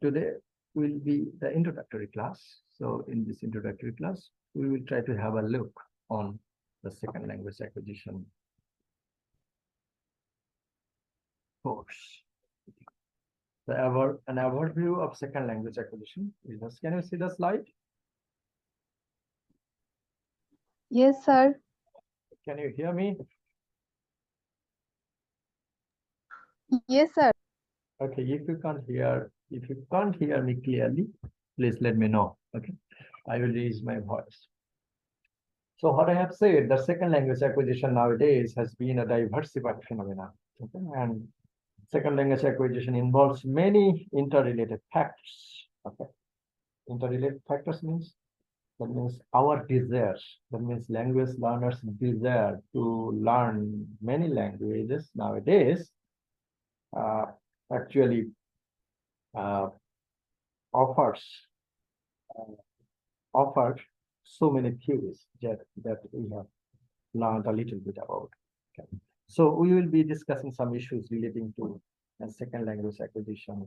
today will be the introductory class. So in this introductory class, we will try to have a look on the second language acquisition course. An overview of second language acquisition. Can you see the slide? Yes, sir. Can you hear me? Yes, sir. Okay, if you can't hear me clearly, please let me know. Okay, I will raise my voice. So what I have said, the second language acquisition nowadays has been a diversified phenomenon. Okay? And second language acquisition involves many interrelated factors. Okay, interrelated factors means our desire. That means language learners' desire to learn many languages nowadays actually offers so many theories that we have learned a little bit about. Okay. So we will be discussing some issues relating to second language acquisition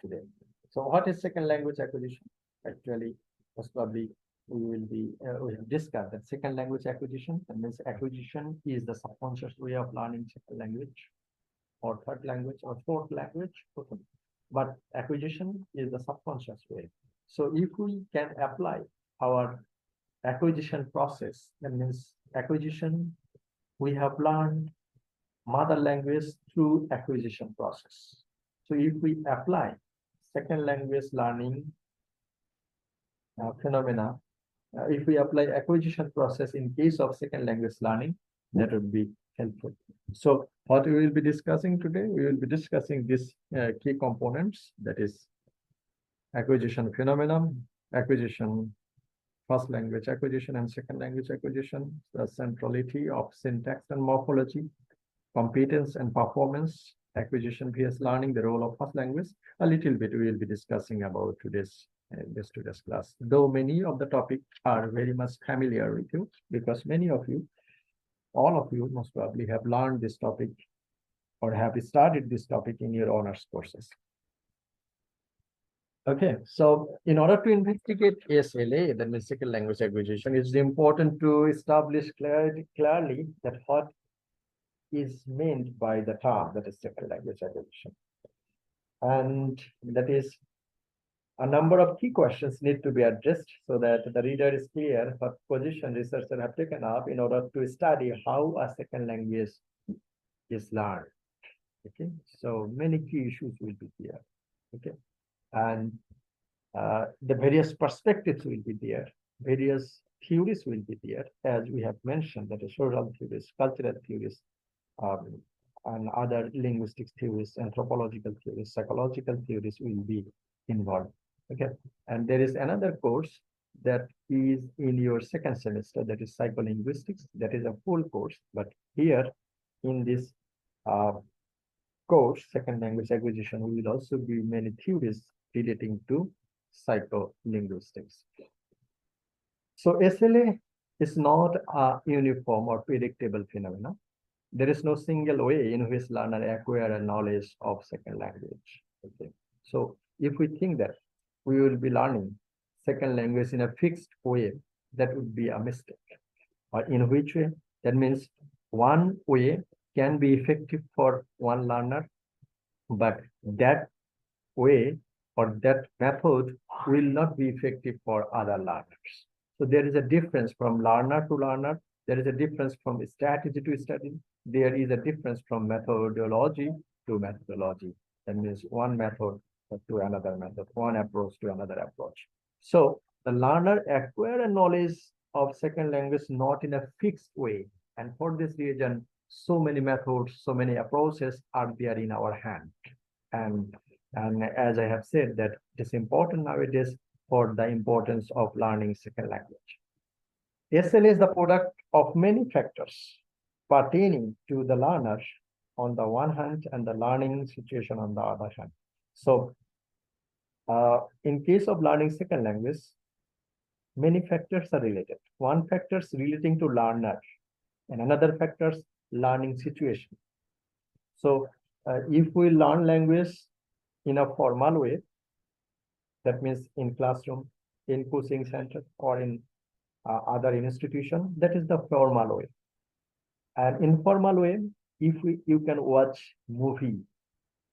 today. So what is second language acquisition? Actually, most probably we have discussed that second language acquisition. That means acquisition is the subconscious way of learning second language or third language or fourth language. But acquisition is the subconscious way. So if we can apply our acquisition process, that means acquisition, we have learned mother language through acquisition process. So if we apply second language learning phenomena, if we apply acquisition process in case of second language learning, that would be helpful. So what we will be discussing today, we will be discussing these key components, that is acquisition phenomenon, acquisition, first language acquisition and second language acquisition, the centrality of syntax and morphology, competence and performance, acquisition vs learning, the role of first language. A little bit we will be discussing about today's class, though many of the topics are very much familiar with you, because many of you, all of you most probably have learned this topic or have started this topic in your honors courses. Okay, so in order to investigate SLA, that means second language acquisition, it's important to establish clearly that what is meant by the term that is second language acquisition. And that is a number of key questions need to be addressed so that the reader is clear what position researchers have taken up in order to study how a second language is learned. Okay, so many key issues will be here. Okay, and the various perspectives will be there, various theories will be there, as we have mentioned, that is social theories, cultural theories, and other linguistic theories, anthropological theories, psychological theories will be involved. Okay, and there is another course that is in your second semester, that is psycholinguistics. That is a full course, but here in this course, second language acquisition, we will also be many theories relating to psycholinguistics. So SLA is not a uniform or predictable phenomenon. There is no single way in which learner acquire a knowledge of second language. Okay, so if we think that we will be learning second language in a fixed way, that would be a mistake. Or in which way? That means one way can be effective for one learner, but that way or that method will not be effective for other learners. So there is a difference from learner to learner. There is a difference from strategy to strategy. There is a difference from methodology to methodology. That means one method to another method, one approach to another approach. So the learner acquire a knowledge of second language not in a fixed way. And for this reason, so many methods, so many approaches are there in our hand. And as I have said, that it is important nowadays for the importance of learning second language. SLA is the product of many factors pertaining to the learner on the one hand and the learning situation on the other hand. So in case of learning second language, many factors are related. One factor is relating to learner and another factor is learning situation. So if we learn language in a formal way, That means in classroom, in coaching center, or in other institution. That is the formal way. And informal way, if you can watch movie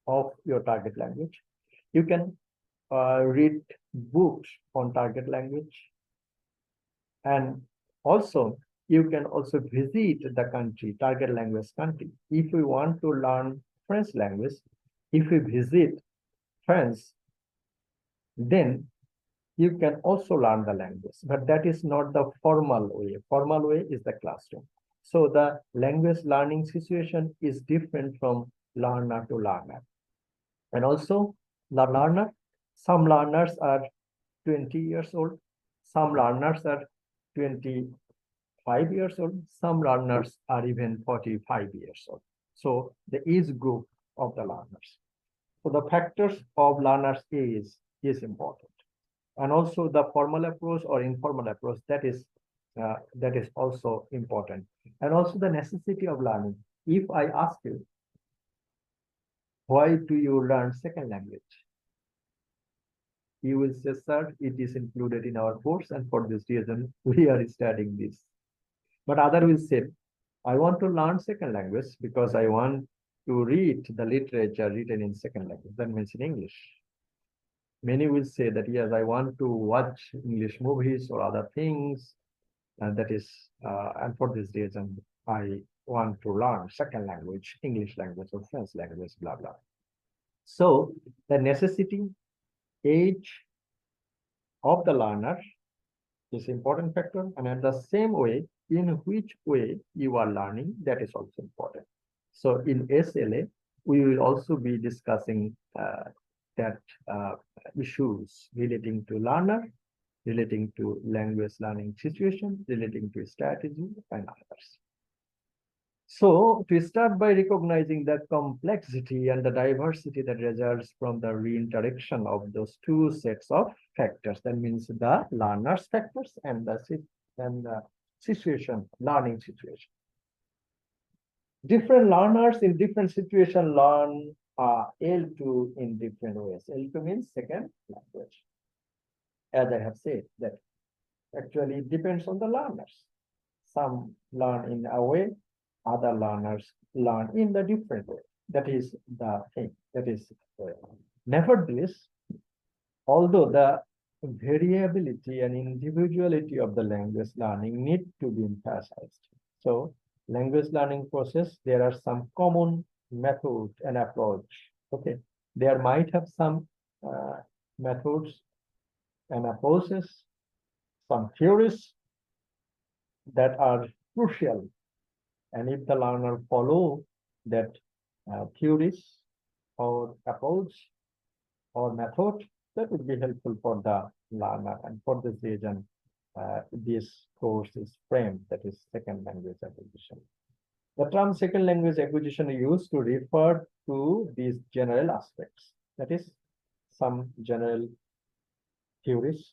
of your target language, you can read books on target language, and also you can also visit the country, target language country. If we want to learn French language, if we visit France, then you can also learn the language, but that is not the formal way. Formal way is the classroom. So the language learning situation is different from learner to learner. And also the learner, some learners are 20 years old, some learners are 25 years old, some learners are even 45 years old. So the age group of the learners. So the factors of learners' age is important. And also the formal approach or informal approach, that is also important. And also the necessity of learning. If I ask you, why do you learn second language? You will say, sir, it is included in our course, and for this reason we are studying this. But other will say, I want to learn second language because I want to read the literature written in second language, that means in English. Many will say that, yes, I want to watch English movies or other things, and and for this reason, I want to learn second language, English language or French language, blah, blah. So the necessity, age of the learner is important factor, and in the same way, in which way you are learning, that is also important. So in SLA, we will also be discussing that issues relating to learner, relating to language learning situation, relating to strategy, and others. So to start by recognizing the complexity and the diversity that results from the reinteraction of those two sets of factors, that means the learner's factors and the situation, learning situation. Different learners in different situation learn L2 in different ways. L2 means second language. As I have said, that actually it depends on the learners. Some learn in a way, other learners learn in the different way. That is the thing. That is nevertheless, although the variability and individuality of the language learning need to be emphasized. So language learning process, there are some common method and approach. Okay, there might have some methods and approaches, some theories that are crucial. And if the learner follow that theories or approach or method, that would be helpful for the learner. And for this reason, this course is framed, that is second language acquisition. The term second language acquisition is used to refer to these general aspects. That is some general theories,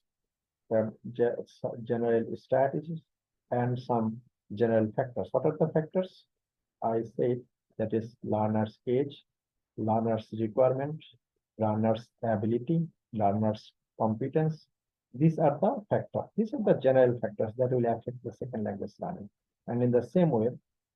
general strategies, and some general factors. What are the factors? I say that is learner's age, learner's requirement, learner's ability, learner's competence. These are the factors. These are the general factors that will affect the second language learning. And in the same way,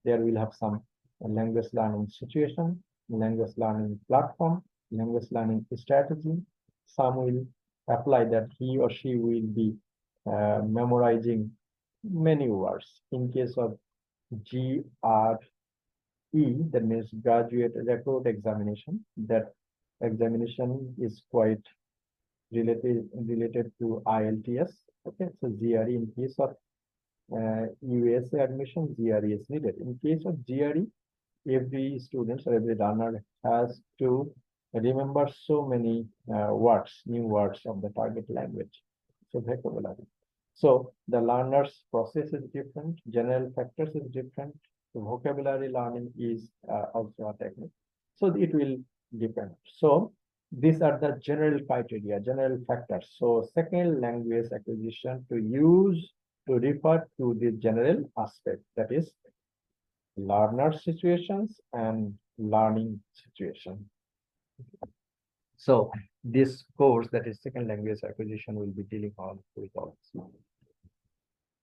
there will have some language learning situation, language learning platform, language learning strategy. Some will apply that he or she will be memorizing many words. In case of GRE, that means graduate record examination, that examination is quite related to IELTS. Okay, so GRE, in case of USA admission, GRE is needed. In case of GRE, every student or every learner has to remember so many words, new words of the target language. So vocabulary. So the learner's process is different, general factors is different. The vocabulary learning is also a technique. So it will depend. So these are the general criteria, general factors. So second language acquisition to use to refer to the general aspect, that is learner situations and learning situation. So this course, that is second language acquisition, will be dealing on with all this.